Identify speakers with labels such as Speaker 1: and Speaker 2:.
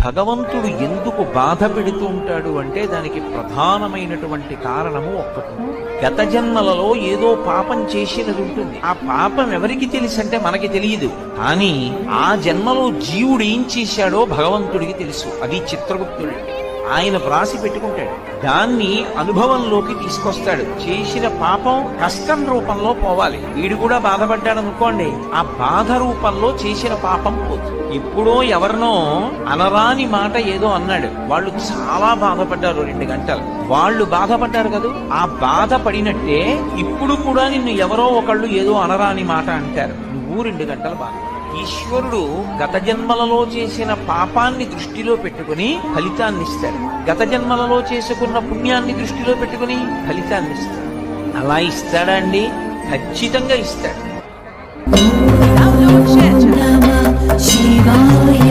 Speaker 1: భగవంతుడు ఎందుకు బాధ పెడుతూ ఉంటాడు అంటే దానికి ప్రధానమైనటువంటి కారణము ఒక్కటి. గత జన్మలలో ఏదో పాపం చేసినది ఉంటుంది. ఆ పాపం ఎవరికి తెలుసంటే మనకి తెలియదు. కానీ ఆ జన్మలో జీవుడు ఏం చేశాడో భగవంతుడికి తెలుసు. అది చిత్రగుప్తుడు. ఆయన వ్రాసి పెట్టుకుంటాడు. దాన్ని అనుభవంలోకి తీసుకొస్తాడు. చేసిన పాపం కష్టం రూపంలో పోవాలి. వీడు కూడా బాధపడ్డాడు అనుకోండి, ఆ బాధ రూపంలో చేసిన పాపం పోతుంది. ఎప్పుడో ఎవరినో అనరాని మాట ఏదో అన్నాడు, వాళ్ళు చాలా బాధపడ్డారు. 2 గంటలు వాళ్ళు బాధపడ్డారు కదా, ఆ బాధ పడినట్టే ఇప్పుడు కూడా నిన్ను ఎవరో ఒకళ్ళు ఏదో అనరాని మాట అంటారు, నువ్వు 2 గంటలు బాధ. ఈశ్వరుడు గత జన్మలలో చేసిన పాపాన్ని దృష్టిలో పెట్టుకుని ఫలితాన్ని ఇస్తాడు. గత జన్మలలో చేసుకున్న పుణ్యాన్ని దృష్టిలో పెట్టుకుని ఫలితాన్ని ఇస్తాడు. అలా ఇస్తాడా అండి? ఖచ్చితంగా ఇస్తాడు.
Speaker 2: శివాయ